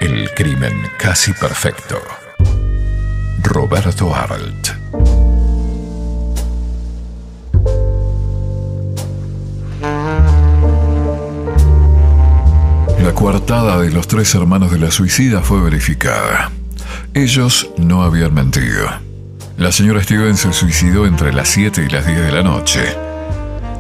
El crimen casi perfecto. Roberto Arlt. La coartada de los 3 hermanos de la suicida fue verificada. Ellos no habían mentido. La señora Stevens se suicidó entre las 7 y las 10 de la noche.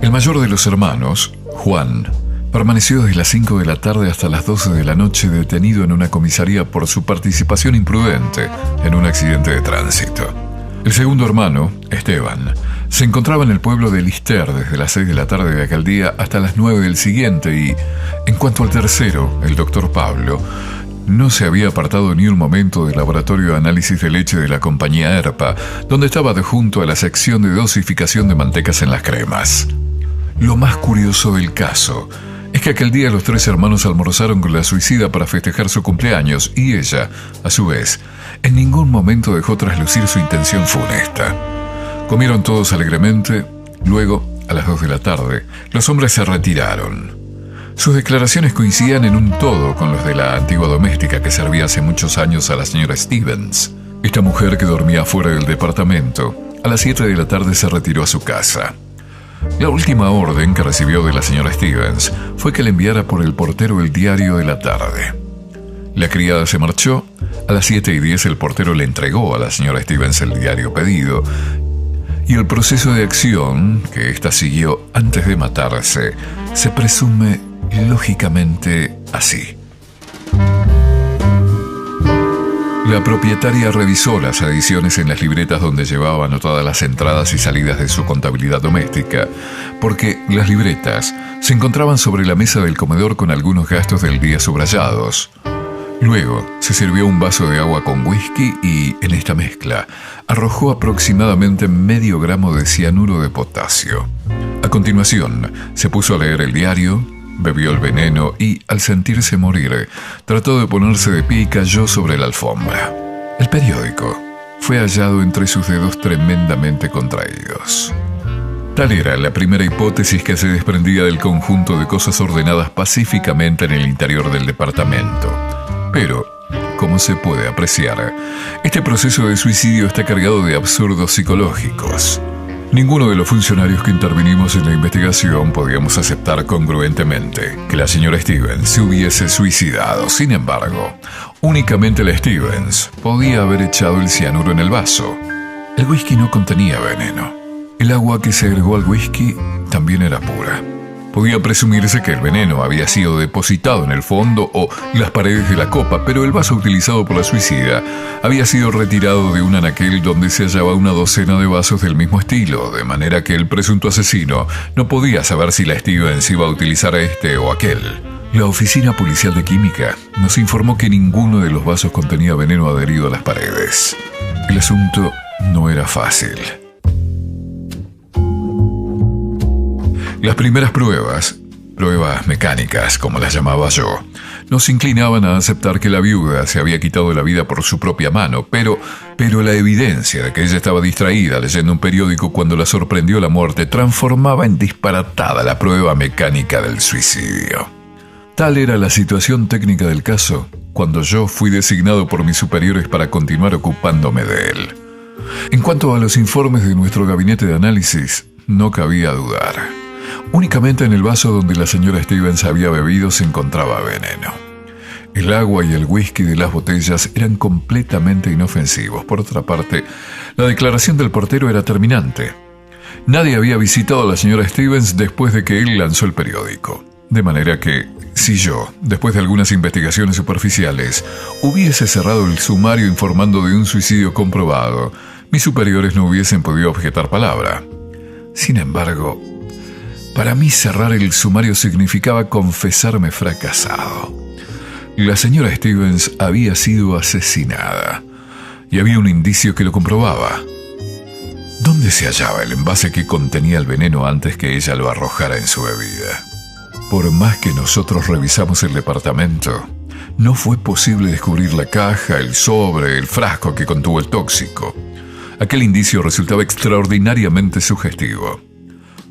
El mayor de los hermanos, Juan, permaneció desde las 5 de la tarde hasta las 12 de la noche detenido en una comisaría por su participación imprudente en un accidente de tránsito. El segundo hermano, Esteban, se encontraba en el pueblo de Lister desde las 6 de la tarde de aquel día hasta las 9 del siguiente y, en cuanto al tercero, el doctor Pablo, no se había apartado ni un momento del laboratorio de análisis de leche de la compañía ERPA, donde estaba adjunto a la sección de dosificación de mantecas en las cremas. Lo más curioso del caso es que aquel día los 3 hermanos almorzaron con la suicida para festejar su cumpleaños y ella, a su vez, en ningún momento dejó traslucir su intención funesta. Comieron todos alegremente. Luego, a las 2 de la tarde, los hombres se retiraron. Sus declaraciones coincidían en un todo con los de la antigua doméstica que servía hace muchos años a la señora Stevens. Esta mujer, que dormía fuera del departamento, a las 7 de la tarde se retiró a su casa. La última orden que recibió de la señora Stevens fue que le enviara por el portero el diario de la tarde. La criada se marchó. A las 7:10 el portero le entregó a la señora Stevens el diario pedido, y el proceso de acción que ésta siguió antes de matarse se presume lógicamente así. La propietaria revisó las adiciones en las libretas donde llevaba anotadas las entradas y salidas de su contabilidad doméstica, porque las libretas se encontraban sobre la mesa del comedor con algunos gastos del día subrayados. Luego se sirvió un vaso de agua con whisky y, en esta mezcla, arrojó aproximadamente medio gramo de cianuro de potasio. A continuación, se puso a leer el diario, bebió el veneno y, al sentirse morir, trató de ponerse de pie y cayó sobre la alfombra. El periódico fue hallado entre sus dedos tremendamente contraídos. Tal era la primera hipótesis que se desprendía del conjunto de cosas ordenadas pacíficamente en el interior del departamento. Pero, como se puede apreciar, este proceso de suicidio está cargado de absurdos psicológicos. Ninguno de los funcionarios que intervinimos en la investigación podíamos aceptar congruentemente que la señora Stevens se hubiese suicidado. Sin embargo, únicamente la Stevens podía haber echado el cianuro en el vaso. El whisky no contenía veneno. El agua que se agregó al whisky también era pura. Podía presumirse que el veneno había sido depositado en el fondo o las paredes de la copa, pero el vaso utilizado por la suicida había sido retirado de un anaquel donde se hallaba una docena de vasos del mismo estilo, de manera que el presunto asesino no podía saber si la Stevens iba a utilizar este o aquel. La Oficina Policial de Química nos informó que ninguno de los vasos contenía veneno adherido a las paredes. El asunto no era fácil. Las primeras pruebas mecánicas, como las llamaba yo, nos inclinaban a aceptar que la viuda se había quitado la vida por su propia mano, pero la evidencia de que ella estaba distraída leyendo un periódico cuando la sorprendió la muerte transformaba en disparatada la prueba mecánica del suicidio. Tal era la situación técnica del caso cuando yo fui designado por mis superiores para continuar ocupándome de él. En cuanto a los informes de nuestro gabinete de análisis, no cabía dudar. Únicamente en el vaso donde la señora Stevens había bebido se encontraba veneno. El agua y el whisky de las botellas eran completamente inofensivos. Por otra parte, la declaración del portero era terminante. Nadie había visitado a la señora Stevens después de que él lanzó el periódico. De manera que, si yo, después de algunas investigaciones superficiales, hubiese cerrado el sumario informando de un suicidio comprobado, mis superiores no hubiesen podido objetar palabra. Sin embargo, para mí cerrar el sumario significaba confesarme fracasado. La señora Stevens había sido asesinada y había un indicio que lo comprobaba. ¿Dónde se hallaba el envase que contenía el veneno antes que ella lo arrojara en su bebida? Por más que nosotros revisamos el departamento, no fue posible descubrir la caja, el sobre, el frasco que contuvo el tóxico. Aquel indicio resultaba extraordinariamente sugestivo.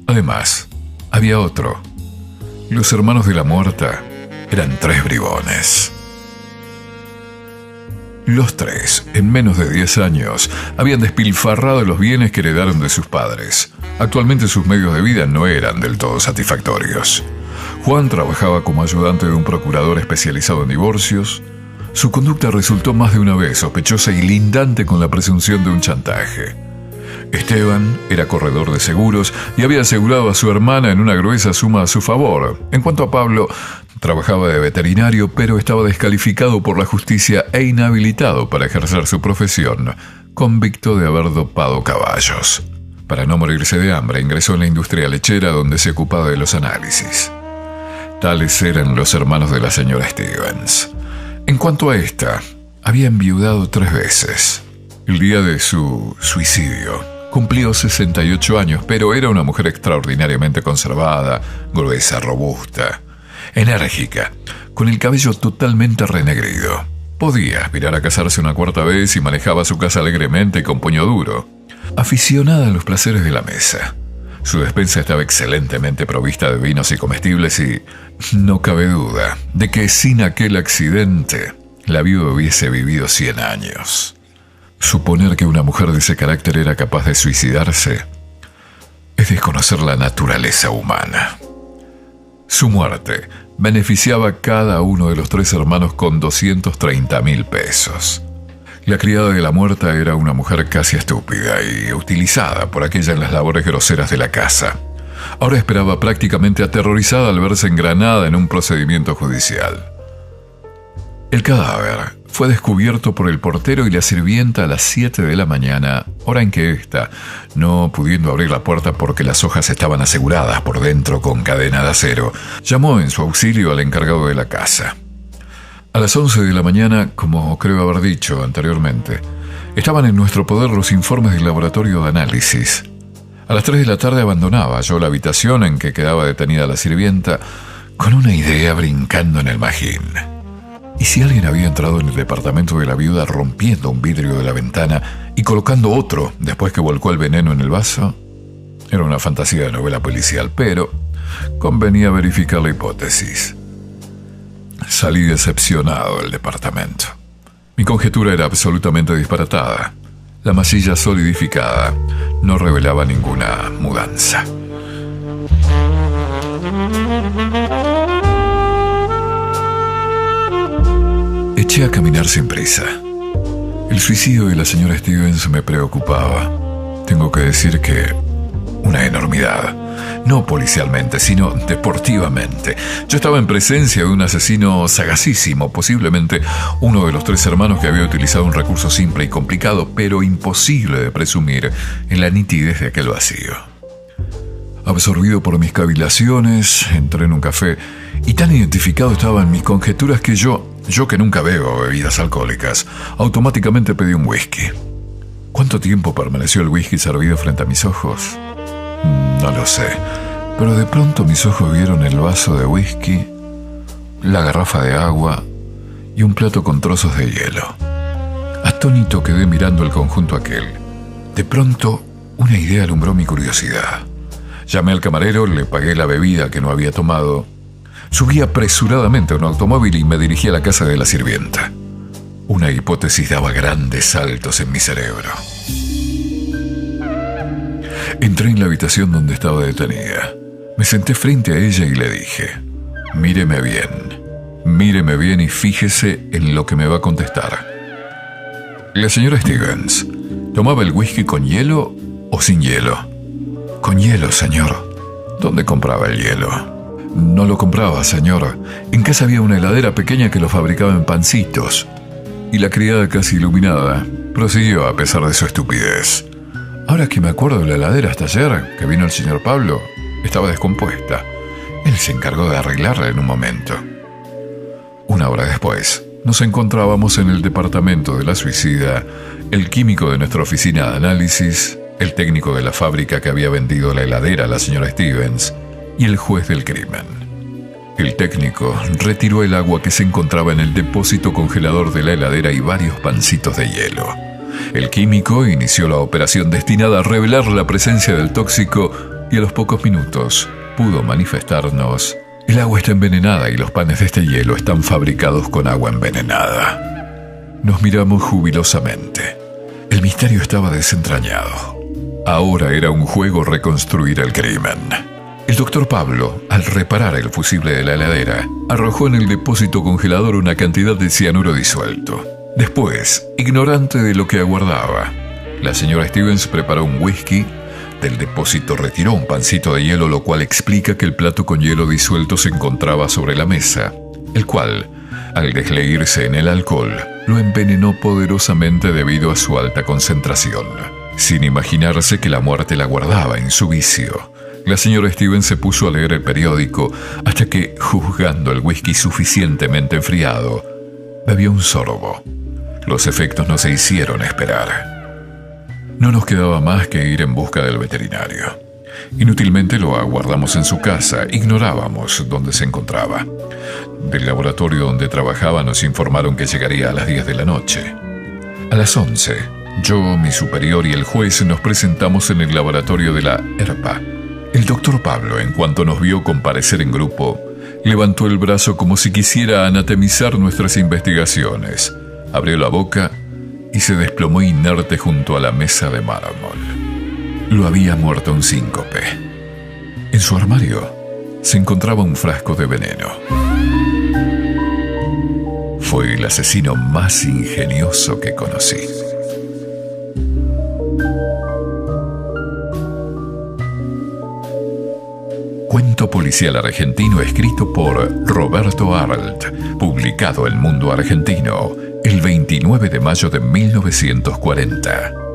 Además, había otro. Los hermanos de la muerta eran 3 bribones. Los tres, en menos de 10 años, habían despilfarrado los bienes que heredaron de sus padres. Actualmente sus medios de vida no eran del todo satisfactorios. Juan trabajaba como ayudante de un procurador especializado en divorcios. Su conducta resultó más de una vez sospechosa y lindante con la presunción de un chantaje. Esteban era corredor de seguros y había asegurado a su hermana en una gruesa suma a su favor. En cuanto a Pablo, trabajaba de veterinario, pero estaba descalificado por la justicia e inhabilitado para ejercer su profesión, convicto de haber dopado caballos. Para no morirse de hambre, ingresó en la industria lechera donde se ocupaba de los análisis. Tales eran los hermanos de la señora Stevens. En cuanto a esta, había enviudado 3 veces. El día de su suicidio, cumplió 68 años, pero era una mujer extraordinariamente conservada, gruesa, robusta, enérgica, con el cabello totalmente renegrido. Podía aspirar a casarse una 4ª vez y manejaba su casa alegremente y con puño duro. Aficionada a los placeres de la mesa. Su despensa estaba excelentemente provista de vinos y comestibles y no cabe duda de que sin aquel accidente la viuda hubiese vivido 100 años. Suponer que una mujer de ese carácter era capaz de suicidarse es desconocer la naturaleza humana. Su muerte beneficiaba a cada uno de los 3 hermanos con 230.000 pesos. La criada de la muerta era una mujer casi estúpida y utilizada por aquella en las labores groseras de la casa. Ahora esperaba prácticamente aterrorizada al verse engranada en un procedimiento judicial. El cadáver fue descubierto por el portero y la sirvienta a las 7 de la mañana, hora en que ésta, no pudiendo abrir la puerta porque las hojas estaban aseguradas por dentro con cadena de acero, llamó en su auxilio al encargado de la casa. A las 11 de la mañana, como creo haber dicho anteriormente, estaban en nuestro poder los informes del laboratorio de análisis. A las 3 de la tarde abandonaba yo la habitación en que quedaba detenida la sirvienta con una idea brincando en el magín. ¿Y si alguien había entrado en el departamento de la viuda rompiendo un vidrio de la ventana y colocando otro después que volcó el veneno en el vaso? Era una fantasía de novela policial, pero convenía verificar la hipótesis. Salí decepcionado del departamento. Mi conjetura era absolutamente disparatada. La masilla solidificada no revelaba ninguna mudanza. Eché a caminar sin prisa. El suicidio de la señora Stevens me preocupaba. Tengo que decir que una enormidad. No policialmente, sino deportivamente. Yo estaba en presencia de un asesino sagacísimo, posiblemente uno de los 3 hermanos que había utilizado un recurso simple y complicado, pero imposible de presumir en la nitidez de aquel vacío. Absorbido por mis cavilaciones, entré en un café y tan identificado estaba en mis conjeturas que yo que nunca bebo bebidas alcohólicas, automáticamente pedí un whisky. ¿Cuánto tiempo permaneció el whisky servido frente a mis ojos? No lo sé, pero de pronto mis ojos vieron el vaso de whisky, la garrafa de agua y un plato con trozos de hielo. Atónito quedé mirando el conjunto aquel. De pronto, una idea alumbró mi curiosidad. Llamé al camarero, le pagué la bebida que no había tomado. Subí apresuradamente a un automóvil y me dirigí a la casa de la sirvienta. Una hipótesis daba grandes saltos en mi cerebro. Entré en la habitación donde estaba detenida. Me senté frente a ella y le dije: míreme bien y fíjese en lo que me va a contestar. La señora Stevens, ¿tomaba el whisky con hielo o sin hielo? Con hielo, señor. ¿Dónde compraba el hielo? No lo compraba, señor. En casa había una heladera pequeña que lo fabricaba en pancitos. Y la criada, casi iluminada, prosiguió a pesar de su estupidez: ahora que me acuerdo de la heladera, hasta ayer, que vino el señor Pablo, estaba descompuesta. Él se encargó de arreglarla en un momento. 1 hora después, nos encontrábamos en el departamento de la suicida, el químico de nuestra oficina de análisis, el técnico de la fábrica que había vendido la heladera a la señora Stevens y el juez del crimen. El técnico retiró el agua que se encontraba en el depósito congelador de la heladera y varios pancitos de hielo. El químico inició la operación destinada a revelar la presencia del tóxico y a los pocos minutos pudo manifestarnos: el agua está envenenada y los panes de este hielo están fabricados con agua envenenada. Nos miramos jubilosamente. El misterio estaba desentrañado. Ahora era un juego reconstruir el crimen. El doctor Pablo, al reparar el fusible de la heladera, arrojó en el depósito congelador una cantidad de cianuro disuelto. Después, ignorante de lo que aguardaba, la señora Stevens preparó un whisky. Del depósito retiró un pancito de hielo, lo cual explica que el plato con hielo disuelto se encontraba sobre la mesa, el cual, al desleírse en el alcohol, lo envenenó poderosamente debido a su alta concentración. Sin imaginarse que la muerte la guardaba en su vicio, la señora Stevens se puso a leer el periódico hasta que, juzgando el whisky suficientemente enfriado, bebió un sorbo. Los efectos no se hicieron esperar. No nos quedaba más que ir en busca del veterinario. Inútilmente lo aguardamos en su casa, ignorábamos dónde se encontraba. Del laboratorio donde trabajaba nos informaron que llegaría a las 10 de la noche. A las 11, yo, mi superior y el juez nos presentamos en el laboratorio de la ERPA. El doctor Pablo, en cuanto nos vio comparecer en grupo, levantó el brazo como si quisiera anatemizar nuestras investigaciones. Abrió la boca y se desplomó inerte junto a la mesa de mármol. Lo había muerto un síncope. En su armario se encontraba un frasco de veneno. Fue el asesino más ingenioso que conocí. Cuento policial argentino escrito por Roberto Arlt, publicado en Mundo Argentino el 29 de mayo de 1940.